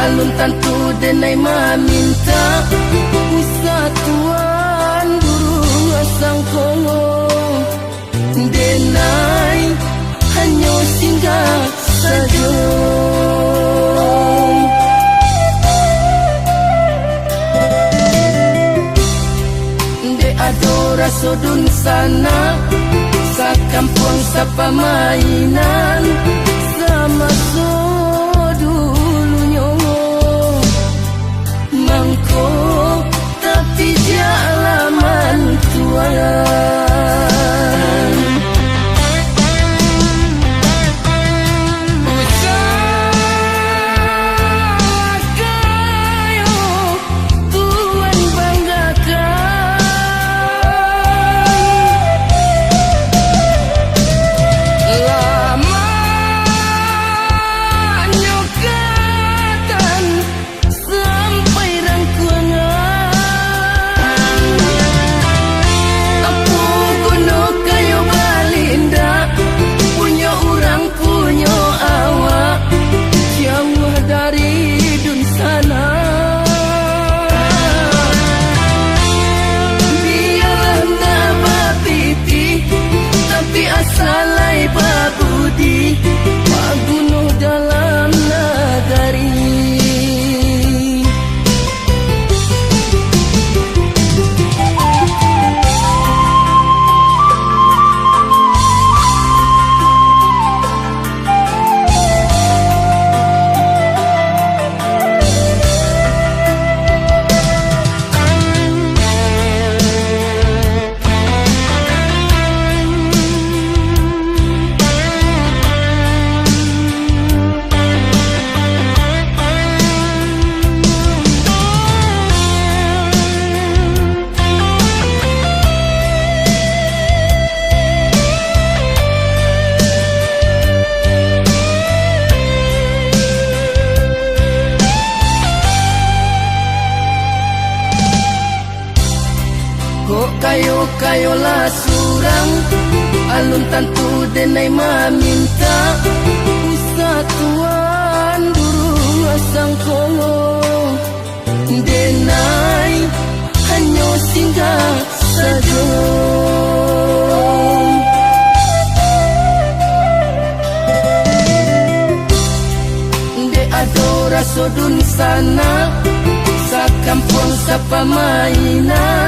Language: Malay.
alun tantu denai maminta Usatuan durung asang kongo denai hanya singgah saja de adora sodun sana sa kampung sa pamainan sama dulunya mangko tapi dia alaman tuan usakayo tuan banggakan lama nyokatan sampai rangkuangan aku kuno kayo balinda punya orang punya awak jauh dari dun sana biarlah tak bapiti tapi asalai babudi magunuh dalam nagari kok kayo lah surang alun tantu denai maminta Usatuan durung asang kongo denai hanya singgah saja de adora sodun sana sa kampung sa pamainan